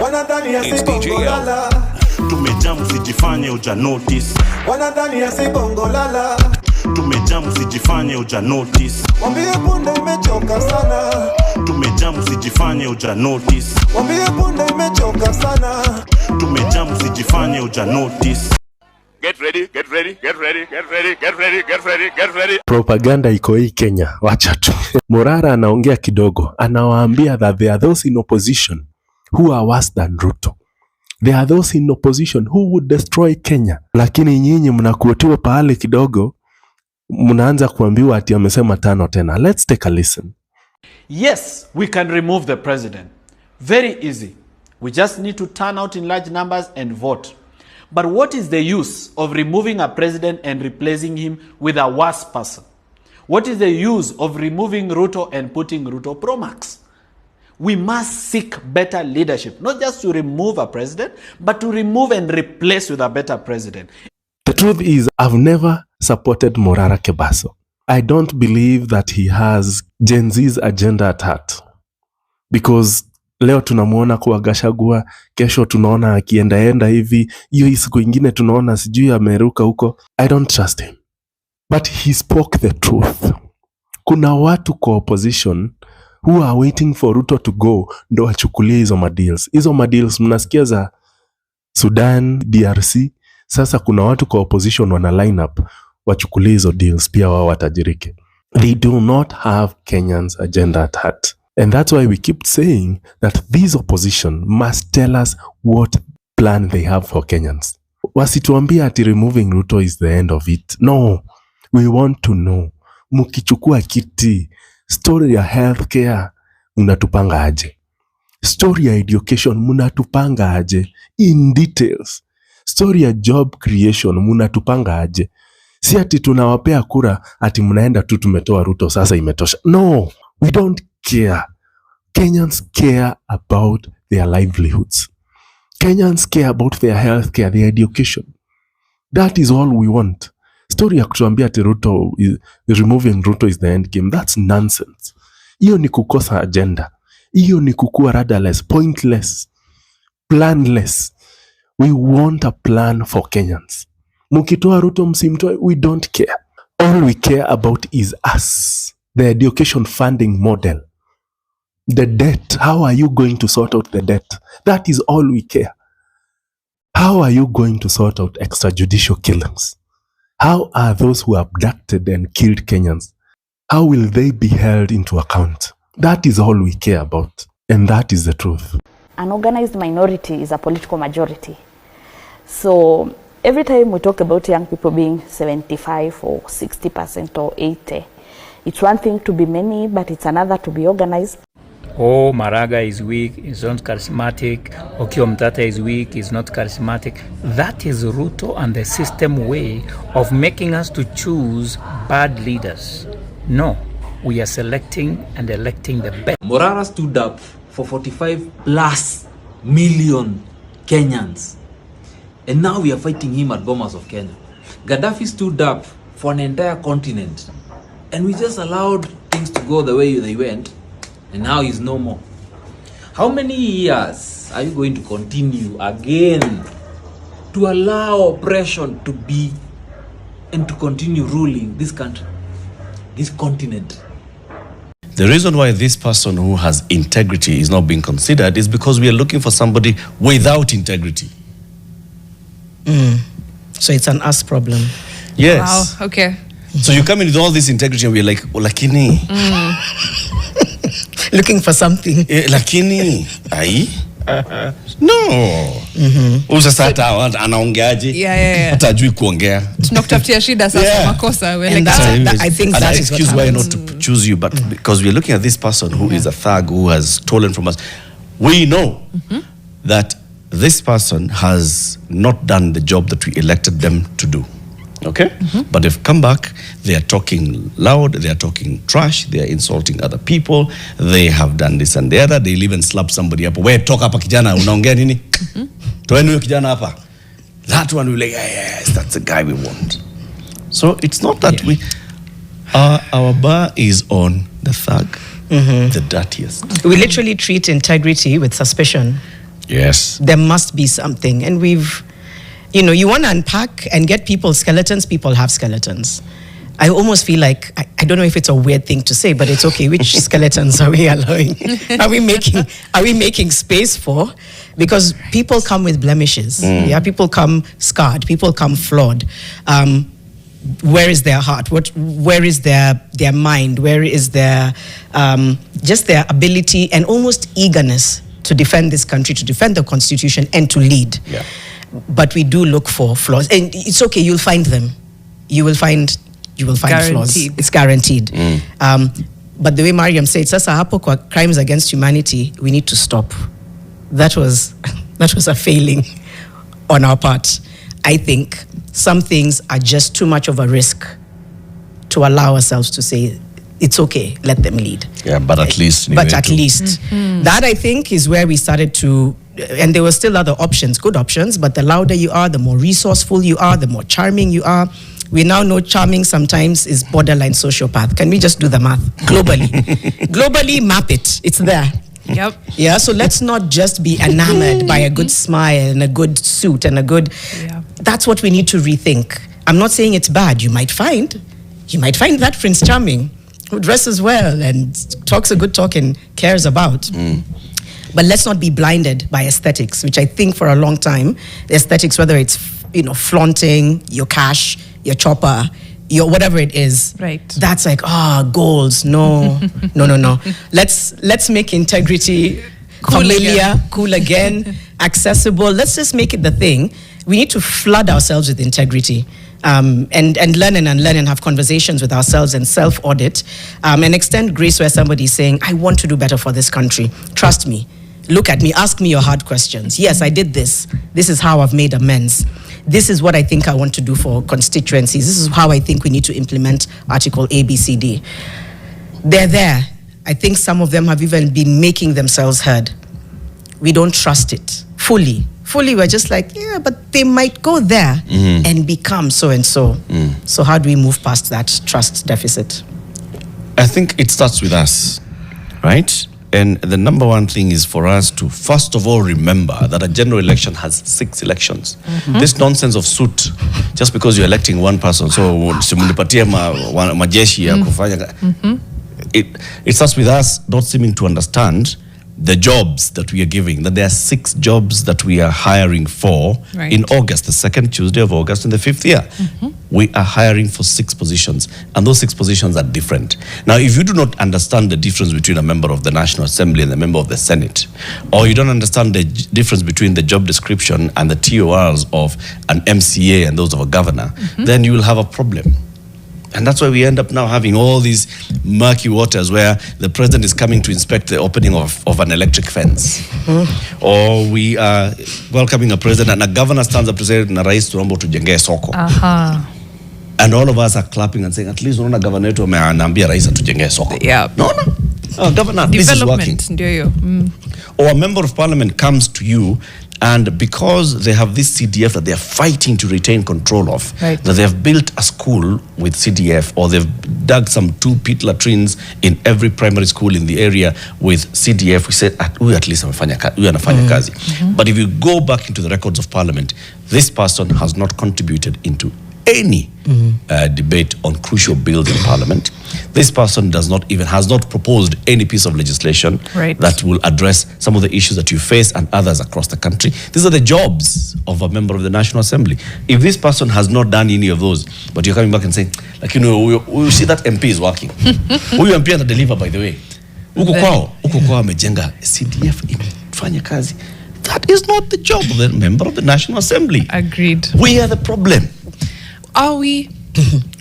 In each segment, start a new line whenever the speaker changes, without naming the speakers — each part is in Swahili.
Wanadhani asibongo lala.
Tumejamu sijifanye uja notice.
Wanadhani asibongo lala.
Tumejamu sijifanye uja notice.
Wambie punde imechoka sana.
Tumejamu sijifanye uja notice.
Wambie punde imechoka sana.
Tumejamu sijifanye uja notice.
Get ready, get ready, get ready, get ready, get ready, get ready, get ready.
Propaganda iko hii Kenya, wacha tu. Morara anaongea kidogo, anawaambia that there are those in opposition who are worse than Ruto. There are those in opposition who would destroy Kenya. Lakini nyinyi mnakuotiwa pahali kidogo, mnaanza kuambiwa ati amesema tano tena. Let's take a listen.
Yes, we can remove the president. Very easy. We just need to turn out in large numbers and vote. But what is the use of removing a president and replacing him with a worse person? What is the use of removing Ruto and putting Ruto Pro Max? We must seek better leadership, not just to remove a president, but to remove and replace with a better president.
The truth is, I've never supported Morara Kebaso. I don't believe that he has Genz agenda at heart. Because leo tunamuona kwa Gashagua, kesho tunaona akiendaenda hivi, hiyo siku ingine tunaona sijui ameruka huko. I don't trust him. But he spoke the truth. Kuna watu kwa opposition who are waiting for Ruto to go ndo achukulie hizo madeals. Hizo madeals mnasikia za Sudan, DRC. Sasa kuna watu kwa opposition wana line up wachukulie hizo deals pia wao watajirike. They do not have Kenyans agenda at heart. And that's why we keep saying that this opposition must tell us what plan they have for Kenyans. Wasituambia ati removing Ruto is the end of it. No, we want to know. Mukichukua kiti, story ya healthcare, munatupanga aje? Story ya education, munatupanga aje? In details. Story ya job creation, munatupanga aje? Si ati tunawapea kura, ati munaenda tu tumetoa Ruto, sasa imetosha. No, we don't care. Kenyans care about their livelihoods. Kenyans care about their healthcare, their education. That is all we want. Story ya kutuambia ati Ruto removing Ruto is the end game. That's nonsense. Hiyo ni kukosa agenda. Hiyo ni kukua rudderless, pointless, planless. We want a plan for Kenyans. Mukitoa Ruto msimtoe, we don't care. All we care about is us. The education funding model. The debt. How are you going to sort out the debt? That is all we care. How are you going to sort out extrajudicial killings? How are those who abducted and killed Kenyans? How will they be held into account? That is all we care about. And that is the truth.
An organized minority is a political majority. So every time we talk about young people being 75 or 60% or 80%, it's one thing to be many, but it's another to be organized.
Oh, Maraga is weak, is not charismatic. Okio Mtata is weak, is not charismatic. That is Ruto and the system way of making us to choose bad leaders. No, we are selecting and electing the best.
Morara stood up for 45 plus million Kenyans. And now we are fighting him at Bomas of Kenya. Gaddafi stood up for an entire continent. And we just allowed things to go the way they went. And now he's no more. How many years are you going to continue again to allow oppression to be and to continue ruling this country, this continent?
The reason why this person who has integrity is not being considered is because we are looking for somebody without integrity.
So it's an us problem.
Yes.
Wow, okay.
So you come in with all this integrity and we're like, oh, lakini.
Looking for something.
Lakini. Ai? No. Sasa hata anaongeaje? Hata ajui kuongea.
Tunakutafutia shida sasa makosa. I think that is
excuse why not to choose you, but because we're looking at this person who is a thug who has stolen from us. We know that this person has not done the job that we elected them to do. Okay? But they've come back, they are talking loud, they are talking trash, they are insulting other people, they have done this and the other, they'll even slap somebody up. We talk hapa kijana, unaongea nini? Toeni huyo kijana hapa. That one will like, yes, that's the guy we want. So it's not that we, our bar is on the thug, the dirtiest.
We literally treat integrity with suspicion.
Yes.
There must be something. And we've, you want to unpack and get people skeletons, people have skeletons. I almost feel like, I don't know if it's a weird thing to say, but it's okay. Which skeletons are we allowing? Are we making space for? Because people come with blemishes. Yeah, people come scarred. People come flawed. Where is their heart? Where is their mind? Where is their just their ability and almost eagerness to defend this country, to defend the Constitution, and to lead?
Yeah.
But we do look for flaws, and it's okay. You'll find them. You will find flaws. It's guaranteed. But the way Mariam said, sasa hapo kwa crimes against humanity, we need to stop. That was a failing on our part. I think some things are just too much of a risk to allow ourselves to say, it's okay, let them lead.
Yeah, but at least.
That, I think, is where we started to, and there were still other options, good options, but the louder you are, the more resourceful you are, the more charming you are. We now know charming sometimes is borderline sociopath. Can we just do the math? Globally map it. It's there.
Yep.
Yeah, so let's not just be enamored by a good smile and a good suit and a good...
Yeah.
That's what we need to rethink. I'm not saying it's bad. You might find that Prince Charming who dresses well and talks a good talk and cares about. But let's not be blinded by aesthetics, which I think for a long time, the aesthetics, whether it's flaunting your cash, your chopper, your whatever it is,
right?
That's like goals. No. Let's make integrity cool again, accessible. Let's just make it the thing. We need to flood ourselves with integrity. And learn and unlearn and have conversations with ourselves and self-audit and extend grace where somebody's saying, I want to do better for this country. Trust me. Look at me. Ask me your hard questions. Yes, I did this. This is how I've made amends. This is what I think I want to do for constituencies. This is how I think we need to implement Article A, B, C, D. They're there. I think some of them have even been making themselves heard. We don't trust it fully. We're just like, yeah, but they might go there and become so and so. So how do we move past that trust deficit?
I think it starts with us, right? And the number one thing is for us to, first of all, remember that a general election has 6 elections. This nonsense of suit, just because you're electing one person, so simunipatie majeshi ya kufanya. It starts with us not seeming to understand the jobs that we are giving, that there are 6 jobs that we are hiring for in August, the 2nd Tuesday of August in the 5th year. We are hiring for 6 positions, and those 6 positions are different. Now, if you do not understand the difference between a member of the National Assembly and a member of the Senate, or you don't understand the difference between the job description and the TORs of an MCA and those of a governor, then you will have a problem. And that's why we end up now having all these murky waters where the president is coming to inspect the opening of an electric fence. Or we are welcoming a president and a governor stands up to say, na rais tunaomba tujengee soko. And all of us are clapping and saying, at least unaona governor wetu ameambia rais atujengee soko. No. Governor, this is working. Or a member of parliament comes to you, and because they have this CDF that they are fighting to retain control of, that they have built a school with CDF, or they've dug some 2 pit latrines in every primary school in the area with CDF, we said, at least anafanya kazi. But if you go back into the records of parliament, this person has not contributed into any debate on crucial bills in parliament. This person has not proposed any piece of legislation that will address some of the issues that you face and others across the country. These are the jobs of a member of the National Assembly. If this person has not done any of those, but you're coming back and saying, like, we see that MP is working. Huyu MP ana deliver, by the way. Huko kwao amejenga CDF imefanya kazi. That is not the job of the member of the National Assembly.
Agreed.
We are the problem.
Are we?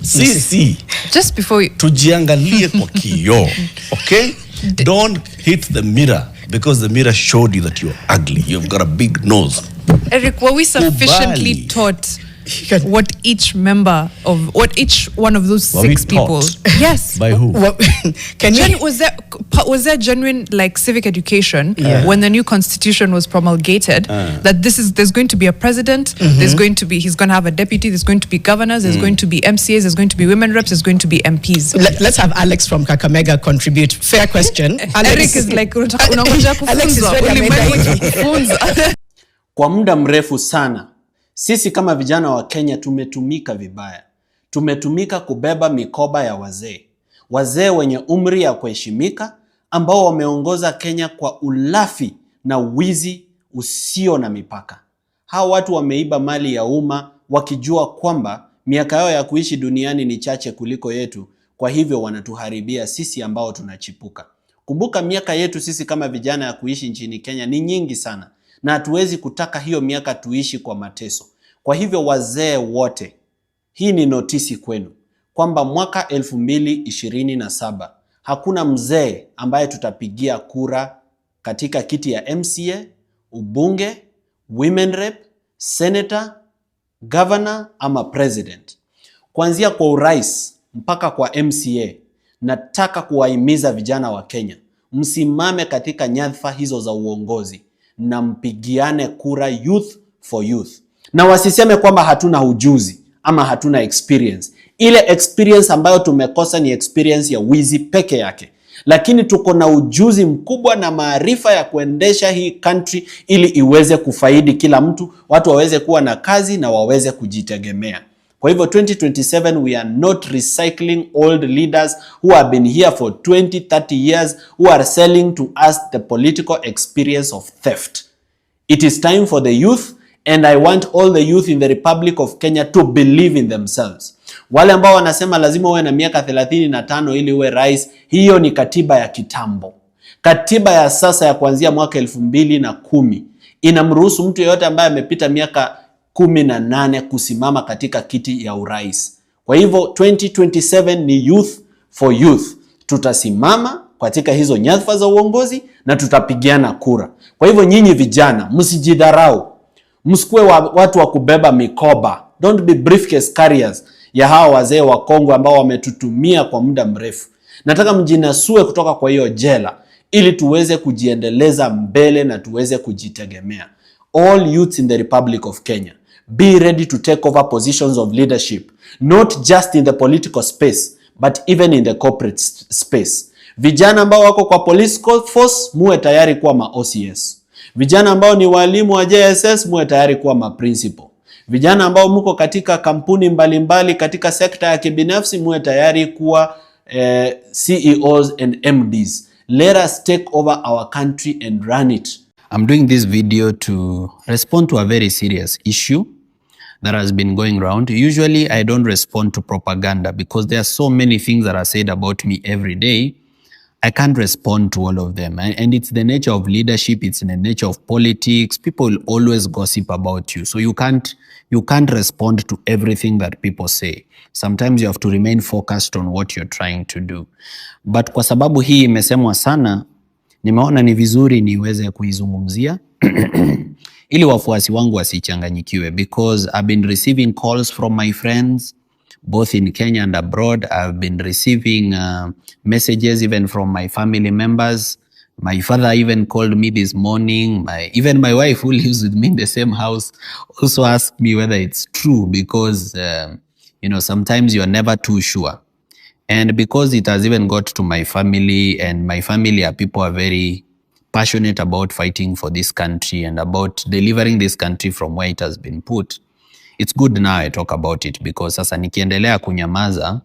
See.
Just before you...
Tujiangalie kwa kioo, okay? Don't hit the mirror because the mirror showed you that you're ugly. You've got a big nose.
Eric, were we sufficiently taught what each one of those
Were we
6 people.
taught?
Yes.
By who?
Well,
Was there genuine like civic education when the new constitution was promulgated that there's going to be a president, he's going to have a deputy, there's going to be governors, there's going to be MCAs, there's going to be women reps, there's going to be MPs.
Let's have Alex from Kakamega contribute. Fair question.
Eric is like
Alex is ready, ameenda.
Kwa muda mrefu sana, sisi kama vijana wa Kenya tumetumika vibaya. Tumetumika kubeba mikoba ya wazee. Wazee wenye umri ya kuheshimika ambao wameongoza Kenya kwa ulafi na wizi usio na mipaka. Hao watu wameiba mali ya umma wakijua kwamba miaka yao ya kuishi duniani ni chache kuliko yetu, kwa hivyo wanatuharibia sisi ambao tunachipuka. Kumbuka miaka yetu sisi kama vijana ya kuishi nchini Kenya ni nyingi sana, na hatuwezi kutaka hiyo miaka tuishi kwa mateso. Kwa hivyo wazee wote, hii ni notisi kwenu kwamba mwaka 2027 hakuna mzee ambaye tutapigia kura katika kiti ya MCA, ubunge, women rep, senator, governor ama president. Kuanzia kwa urais mpaka kwa MCA, nataka kuwahimiza vijana wa Kenya, msimame katika nyadhifa hizo za uongozi na mpigiane kura youth for youth. Na wasiseme kwamba hatuna ujuzi ama hatuna experience. Ile experience ambayo tumekosa ni experience ya wizi peke yake. Lakini tuko na ujuzi mkubwa na maarifa ya kuendesha hii country ili iweze kufaidi kila mtu, watu waweze kuwa na kazi na waweze kujitegemea. Kwa hivyo 2027 we are not recycling old leaders who have been here for 20-30 years who are selling to us the political experience of theft. It is time for the youth, and I want all the youth in the Republic of Kenya to believe in themselves. Wale ambao wanasema lazima uwe na miaka 35 ili uwe rais, hiyo ni katiba ya kitambo. Katiba ya sasa ya kuanzia mwaka 2010 inamruhusu mtu yeyote ambaye amepita miaka 18 kusimama katika kiti ya urais. Kwa hivyo 2027 ni youth for youth. Tutasimama katika hizo nyadhifa za uongozi na tutapigiana kura. Kwa hivyo nyinyi vijana, msijidharau. Msikuwe watu wa kubeba mikoba. Don't be briefcase carriers ya hawa wazee wa Kongo ambao wametutumia kwa muda mrefu. Nataka mjinasue kutoka kwa hiyo jela ili tuweze kujiendeleza mbele na tuweze kujitegemea. All youths in the Republic of Kenya, be ready to take over positions of leadership, not just in the political space, but even in the corporate space. Vijana ambao wako kwa police force, muwe tayari kuwa ma-OCS. Vijana ambao ni walimu wa JSS, muwe tayari kuwa ma-principal. Vijana ambao mko katika kampuni mbalimbali katika sekta ya kibinafsi, muwe tayari kuwa CEOs and MDs. Let us take over our country and run it.
I'm doing this video to respond to a very serious issue that has been going around. Usually I don't respond to propaganda because there are so many things that are said about me every day. I can't respond to all of them. And it's the nature of leadership, it's the nature of politics. People always gossip about you. So you can't respond to everything that people say. Sometimes you have to remain focused on what you're trying to do. But kwa sababu hii imesemwa sana, nimeona ni vizuri niweze kuizungumzia ili wafuasi wangu wasichanganyikiwe, because I've been receiving calls from my friends both in Kenya and abroad. I've been receiving messages even from my family members. My father even called me this morning. Even my wife, who lives with me in the same house, also asked me whether it's true, because sometimes you're never too sure. And because it has even got to my family, and my family are people who are very passionate about fighting for this country and about delivering this country from where it has been put, it's good now I talk about it, because sasa nikiendelea kunyamaza,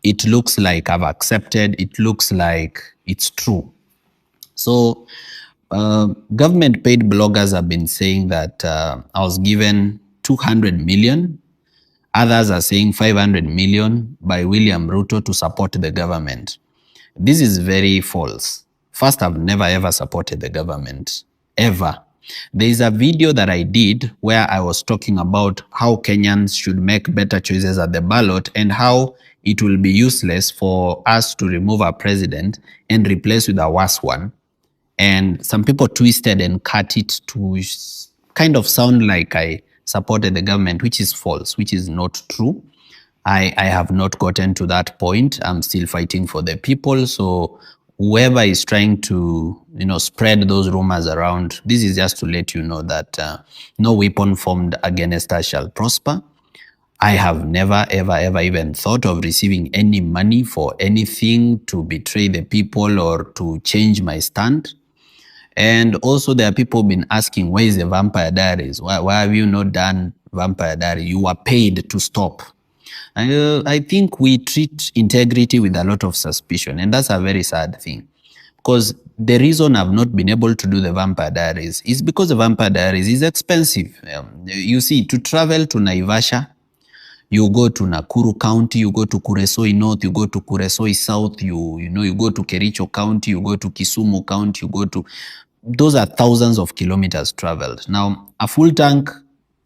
it looks like I've accepted, it looks like it's true. So government paid bloggers have been saying that I was given 200 million. Others are saying 500 million by William Ruto to support the government. This is very false. First, I've never ever supported the government, ever. There is a video that I did where I was talking about how Kenyans should make better choices at the ballot and how it will be useless for us to remove our president and replace with a worse one. And some people twisted and cut it to kind of sound like I supported the government, which is false, which is not true. I have not gotten to that point. I'm still fighting for the people. So whoever is trying to, spread those rumors around, this is just to let you know that no weapon formed against us shall prosper. I have never, ever, ever even thought of receiving any money for anything to betray the people or to change my stand. And also there are people been asking, where is the Vampire Diaries? Why have you not done Vampire Diaries? You were paid to stop. I think we treat integrity with a lot of suspicion, and that's a very sad thing. Because the reason I've not been able to do the Vampire Diaries is because the Vampire Diaries is expensive. You see, to travel to Naivasha, you go to Nakuru County, you go to Kuresoi North, you go to Kuresoi South, you go to Kericho County, you go to Kisumu County, those are thousands of kilometers traveled. Now, a full tank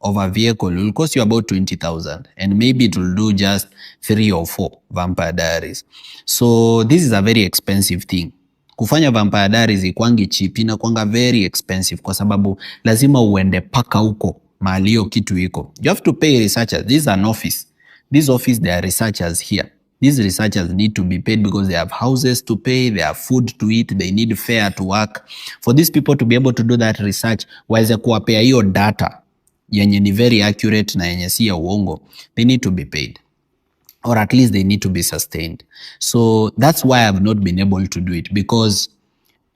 of a vehicle will cost you about 20,000, and maybe it will do just 3 or 4 Vampire Diaries. So this is a very expensive thing. Kufanya Vampire Diaries ikwangi cheap, inakuanga very expensive kwa sababu lazima uende paka huko mahali hiyo kitu iko. You have to pay researchers. This is an office. This office, there are researchers here. These researchers need to be paid because they have houses to pay, they have food to eat, they need fare to work. For these people to be able to do that research, waweze kuwapea hiyo data yenye ni very accurate na yenye si ya uongo, they need to be paid. Or at least they need to be sustained. So that's why I've not been able to do it, because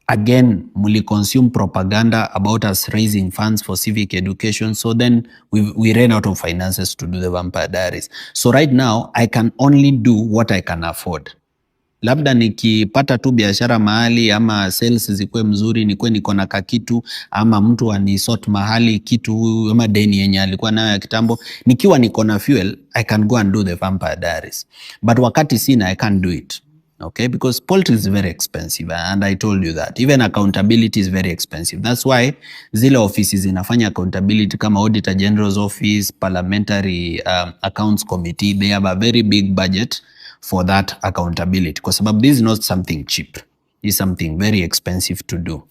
again, muli consume propaganda about us raising funds for civic education. So then we ran out of finances to do the Vampire Diaries. So right now, I can only do what I can afford. Labda nikipata tu biashara mahali ama sales zikuwe mzuri, nikuwe niko na kakitu ama mtu anisort mahali kitu ama deni yenye alikuwa nayo ya kitambo, nikiwa niko na fuel, I can go and do the Vampire Diaries. But wakati sina, I can't do it. Okay, because politics is very expensive, and I told you that. Even accountability is very expensive. That's why zile offices inafanya accountability kama Auditor General's Office, Parliamentary Accounts Committee, they have a very big budget for that accountability. Because this is not something cheap. It's something very expensive to do.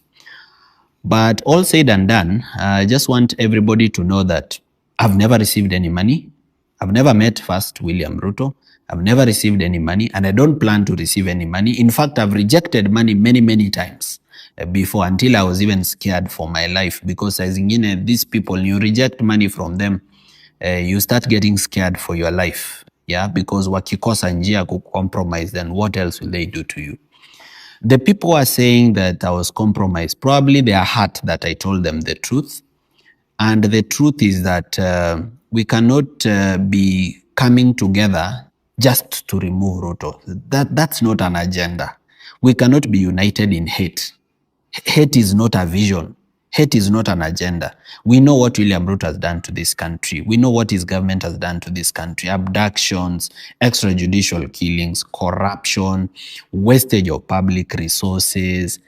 But all said and done, I just want everybody to know that I've never received any money. I've never met first William Ruto. I've never received any money, and I don't plan to receive any money. In fact, I've rejected money many, many times before, until I was even scared for my life, because as in these people, you reject money from them, you start getting scared for your life. Yeah, because wakikosa njia compromise, then what else will they do to you? The people are saying that I was compromised. Probably they are hurt that I told them the truth. And the truth is that we cannot be coming together just to remove Ruto. That's not an agenda. We cannot be united in hate. Hate is not a vision. Hate is not an agenda. We know what William Ruto has done to this country. We know what his government has done to this country. Abductions, extrajudicial killings, corruption, wastage of public resources,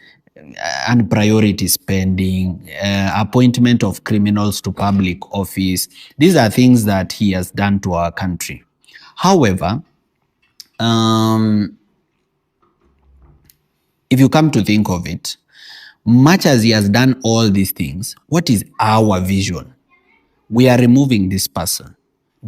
and priority spending, appointment of criminals to public office. These are things that he has done to our country. However, if you come to think of it, much as he has done all these things, what is our vision? We are removing this person.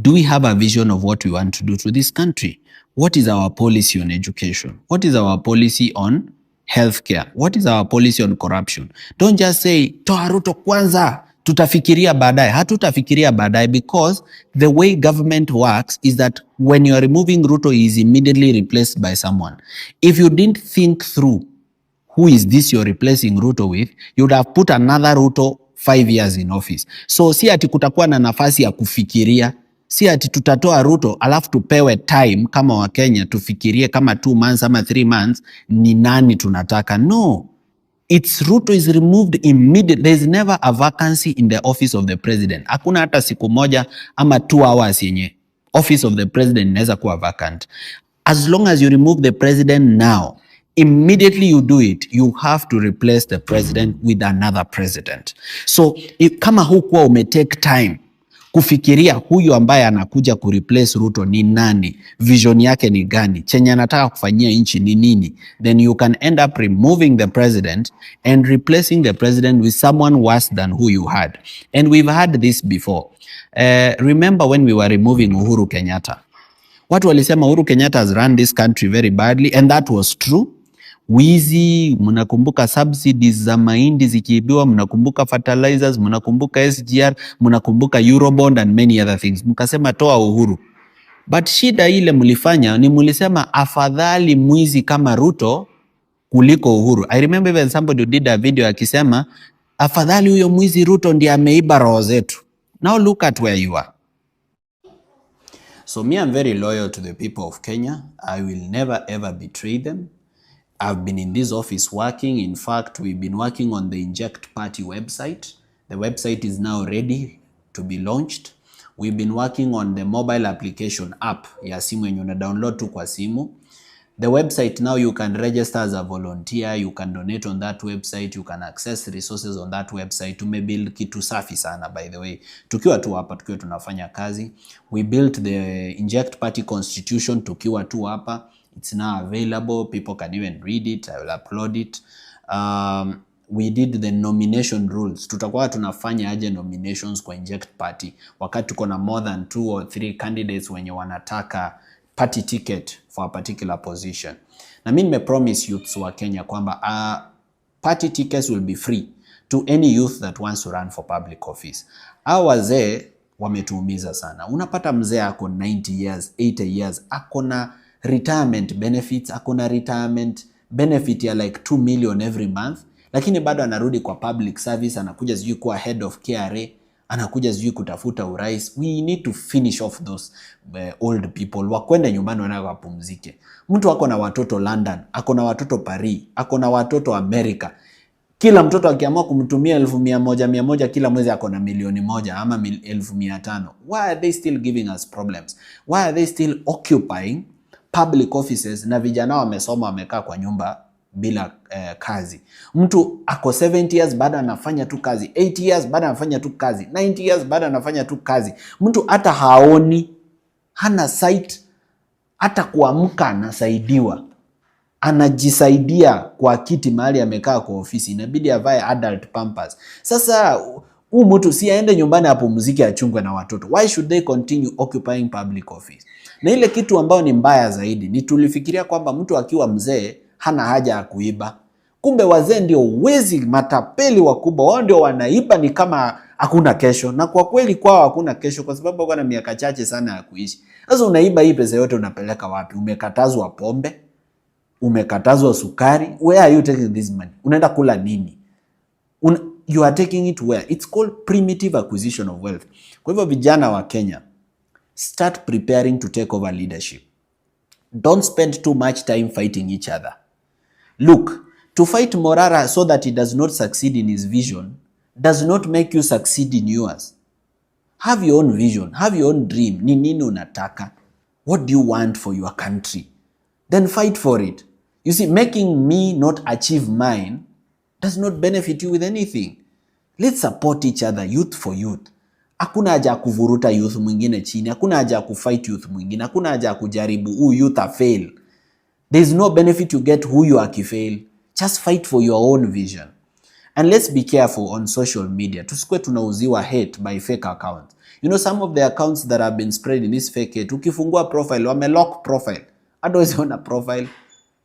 Do we have a vision of what we want to do to this country? What is our policy on education? What is our policy on healthcare? What is our policy on corruption? Don't just say, toa Ruto kwanza, tutafikiria baadaye. Hatutafikiria baadaye, because the way government works is that when you are removing Ruto, he is immediately replaced by someone. If you didn't think through who is this you're replacing Ruto with, you would have put another Ruto 5 years in office. So si ati kutakuwa na nafasi ya kufikiria, si ati tutatoa Ruto alafu tupewe time kama wa Kenya tufikirie kama 2 months ama 3 months ni nani tunataka. No. It's Ruto is removed immediately. There's never a vacancy in the office of the president. Hakuna hata siku moja ama 2 hours yenye office of the president inaweza kuwa vacant. As long as you remove the president now, immediately you do it, you have to replace the president with another president. So kama hukuwa umetake time kufikiria huyu ambaye anakuja kureplace Ruto ni nani, vision yake ni gani, chenye anataka kufanyia nchi ni nini, then you can end up removing the president and replacing the president with someone worse than who you had. And we've had this before. Remember when we were removing Uhuru Kenyatta, watu walisema Uhuru Kenyatta has run this country very badly, and that was true. Wizi, mnakumbuka subsidies za mahindi zikiibiwa, mnakumbuka fertilizers, mnakumbuka SGR, mnakumbuka Eurobond and many other things. Mkasema toa Uhuru. But shida ile mlifanya ni mlisema afadhali mwizi kama Ruto kuliko Uhuru. I remember even somebody did a video akisema afadhali huyo mwizi Ruto ndiye ameiba roho zetu. Now look at where you are. So me, I'm very loyal to the people of Kenya. I will never ever betray them. I've been in this office working. In fact, we've been working on the Inject Party website. The website is now ready to be launched. We've been working on the mobile application app ya simu yenye una download tu kwa simu. The website now, you can register as a volunteer, you can donate on that website, you can access resources on that website. Tumebuild kitu safi sana, by the way. Tukiwa tu hapa, tukiwa tunafanya kazi. We built the Inject Party constitution tukiwa tu hapa. It's now available. People can even read it. I will upload it. We did the nomination rules. Tutakuwa tunafanya aje nominations kwa Inject Party wakati tuko na more than 2 or 3 candidates wenye wanataka party ticket for a particular position. Na mimi nimepromise youths wa Kenya kwamba party tickets will be free to any youth that wants to run for public office. Hao wazee wametuumiza sana. Unapata mzee ako 90 years, 80 years, ako na retirement benefits, ako na retirement benefit ya like 2 million every month, lakini bado anarudi kwa public service, anakuja sijui kuwa head of KRA, anakuja sijui kutafuta urais. We need to finish off those old people. Wakwende nyumbani wanapumzike. Mtu ako na watoto London, ako na watoto Paris, ako na watoto America. Kila mtoto akiamua kumtumia 100,100 kila mwezi ako na 1,000,000 ama 1,500,000. Why are they still giving us problems? Why are they still occupying public offices na vijana wamesoma wamekaa kwa nyumba bila kazi? Mtu ako 70 years bado anafanya tu kazi, 80 years bado anafanya tu kazi, 90 years bado anafanya tu kazi. Mtu hata haoni, hana sight, hata kuamka anasaidiwa, anajisaidia kwa kiti mahali amekaa kwa ofisi, inabidi avae adult pampers. Sasa huyu mtu si aende nyumbani apumzike achungwe na watoto. Why should they continue occupying public office? Na ile kitu ambayo ni mbaya zaidi ni tulifikiria kwamba mtu akiwa mzee hana haja ya kuiba. Kumbe wazee ndio wezi matapeli wakubwa, wao ndio wanaiba ni kama hakuna kesho. Na kwa kweli kwao hakuna kesho kwa sababu wako na miaka chache sana ya kuishi. Sasa unaiba hii pesa yote unapeleka wapi? Umekatazwa pombe, umekatazwa sukari. Where are you taking this money? Unaenda kula nini? You are taking it where? It's called primitive acquisition of wealth. Kwa hivyo vijana wa Kenya, start preparing to take over leadership. Don't spend too much time fighting each other. Look, to fight Morara so that he does not succeed in his vision does not make you succeed in yours. Have your own vision, have your own dream. Ni nini unataka? What do you want for your country? Then fight for it. You see, making me not achieve mine does not benefit you with anything. Let's support each other, youth for youth. Hakuna haja ya kuvuruta youth mwingine chini, hakuna haja ya kufight youth mwingine, hakuna haja ya kujaribu huyu youth a fail. There is no benefit you get huyu akifail. Just fight for your own vision. And let's be careful on social media. Tusikwe tunauziwa hate by fake accounts. You know, some of the accounts that have been spread in this fake hate, ukifungua profile, wamelock profile. Otherwise wana profile.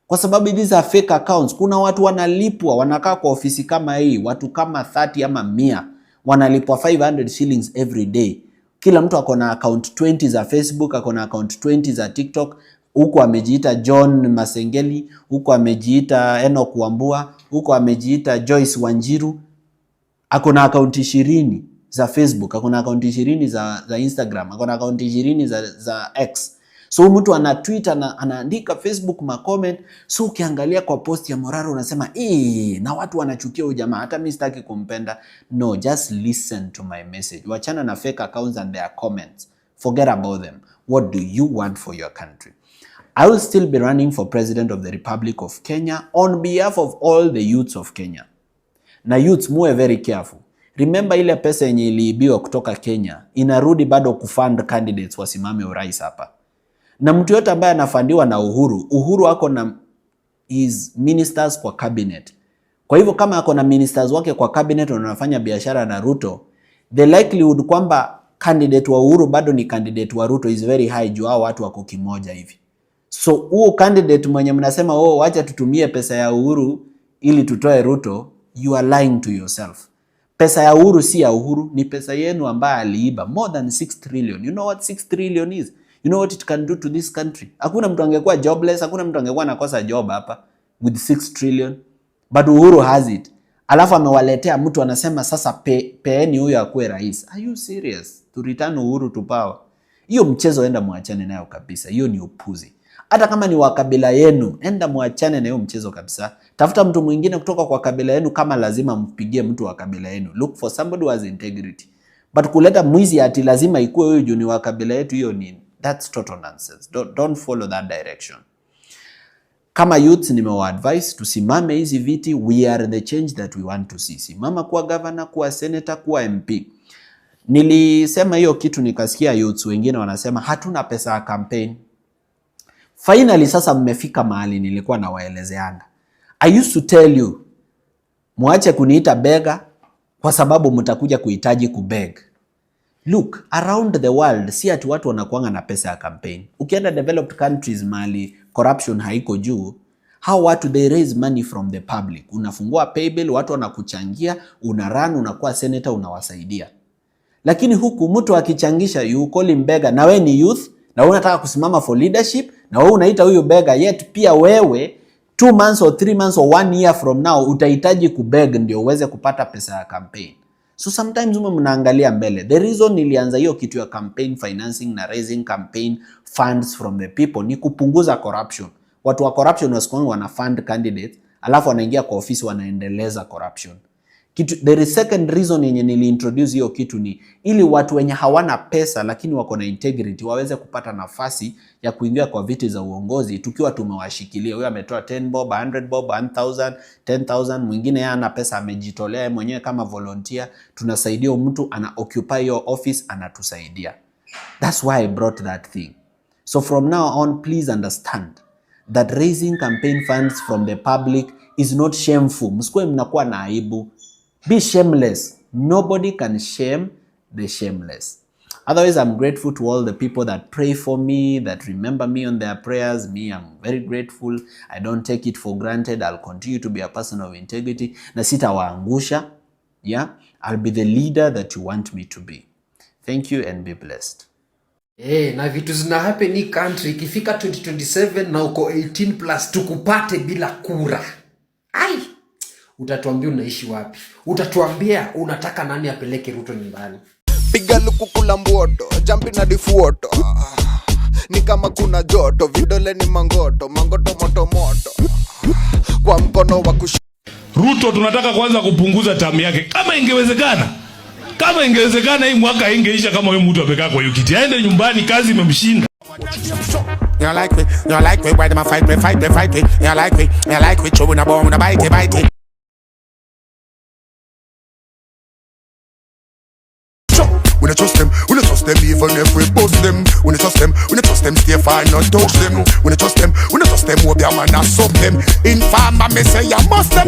Kwa sababu these are fake accounts. Kuna watu wanalipwa, wanakaa kwa ofisi kama hii, watu kama 30 ama 100, wanalipwa 500 shillings every day. Kila mtu ako na account 20 za Facebook, ako na account 20 za TikTok. Huko amejiita John Masengeli, huko amejiita Enoch Wambua, huko amejiita Joyce Wanjiru. Ako na account 20 za Facebook, ako na account 20 za Instagram, ako na account 20 za X. So mtu ana tweet, anaandika Facebook ma comment. So ukiangalia kwa post ya Morara unasema na watu wanachukia huyu jamaa, hata mimi sitaki kumpenda. No, just listen to my message. Wachana na fake accounts and their comments. Forget about them. What do you want for your country? I will still be running for President of the Republic of Kenya on behalf of all the youths of Kenya. Na youths, muwe very careful.
Remember ile pesa yenye iliibiwa kutoka Kenya inarudi bado kufund candidates wasimame urais hapa. Na mtu yote ambaye anafandiwa na Uhuru ako na his ministers kwa cabinet. Kwa hivyo kama ako na ministers wake kwa cabinet wanafanya biashara na Ruto, the likelihood kwamba candidate wa Uhuru bado ni candidate wa Ruto is very high juu hao watu wako kimoja hivi. So huo candidate mwenye mnasema wacha tutumie pesa ya Uhuru ili tutoe Ruto, you are lying to yourself. Pesa ya Uhuru si ya Uhuru, ni pesa yenu ambayo aliiba more than 6 trillion. You know what 6 trillion is? You know what it can do to this country? Hakuna mtu angekuwa jobless, hakuna mtu angekuwa nakosa job hapa with 6 trillion. But Uhuru has it. Alafu amewaletea mtu anasema sasa peeni huyo akuwe rais. Are you serious? To return Uhuru to power. Hiyo mchezo enda muachane nayo kabisa. Hiyo ni upuzi. Hata kama ni wa kabila yenu, enda muachane na hiyo mchezo kabisa. Tafuta mtu mwingine kutoka kwa kabila yenu kama lazima mpigie mtu wa kabila yenu. Look for somebody who has integrity. But kuleta mwizi ati lazima ikuwe huyo juu ni wa kabila yetu, hiyo nini? That's total nonsense. Don't follow that direction. Kama youth nimewa-advise tusimame hizi viti. We are the change that we want to see. Simama kuwa governor, kuwa senator, kuwa MP. Nilisema hiyo kitu nikasikia youths wengine wanasema hatuna pesa ya campaign. Finally sasa mmefika mahali nilikuwa nawaelezeanga. I used to tell you, muache kuniita beggar kwa sababu mtakuja kuhitaji kubeg. Look, around the world, si ati watu wanakuanga na pesa ya campaign. Ukienda developed countries mali corruption haiko juu, hao watu they raise money from the public. Unafungua paybill, watu wanakuchangia, unarun, unakuwa senator, unawasaidia. Lakini huku mtu akichangisha, you call him beggar, na wewe ni youth, na unataka kusimama for leadership, na wewe unaita huyo beggar, yet pia wewe 2 months or 3 months or 1 year from now utahitaji kubeg ndio uweze kupata pesa ya campaign. So sometimes mnaangalia mbele. The reason nilianza hiyo kitu ya campaign financing na raising campaign funds from the people ni kupunguza corruption. Watu wa corruption wasikuwa wana fund candidates, alafu wanaingia kwa ofisi wanaendeleza corruption. The second reason yenye niliintroduce hiyo kitu ni ili watu wenye hawana pesa lakini wako na integrity waweze kupata nafasi ya kuingia kwa viti za uongozi tukiwa tumewashikilia. Huyo ametoa 10 bob, 100 bob, 1000, 10,000, mwingine yana pesa amejitolea mwenyewe kama volunteer, tunasaidia mtu ana occupy your office anatusaidia. That's why I brought that thing. So from now on, please understand that raising campaign funds from the public is not shameful. Msikuwe mnakuwa na aibu. Be shameless. Nobody can shame the shameless. Otherwise, I'm grateful to all the people that pray for me, that remember me on their prayers. Me, I'm very grateful. I don't take it for granted. I'll continue to be a person of integrity. Na sitawaangusha. Yeah? I'll be the leader that you want me to be. Thank you and be blessed.
Na vitu zina happen in country. Ikifika 2027 na uko 18 plus tukupate bila kura. Ai! Utatuambia unaishi wapi? Utatuambia unataka nani apeleke Ruto nyumbani?
Piga lukukula mboto, jumpi na difuoto. Ni kama kuna joto, vidole ni mangoto, mangoto moto moto. Kwa mkono wa
Ruto tunataka kwanza kupunguza tamu yake. Kama ingewezekana hii mwaka ingeisha kama huyo mtu amekaa kwa yukiti. Aende nyumbani, kazi imemshinda.
You like me, why them a fight me? You like me, chewing a bone, a bite. We don't trust them even if we bust them. We don't trust them, stay fine, not touch them. We don't trust them, hope your man a suck them. Informer me say you must them.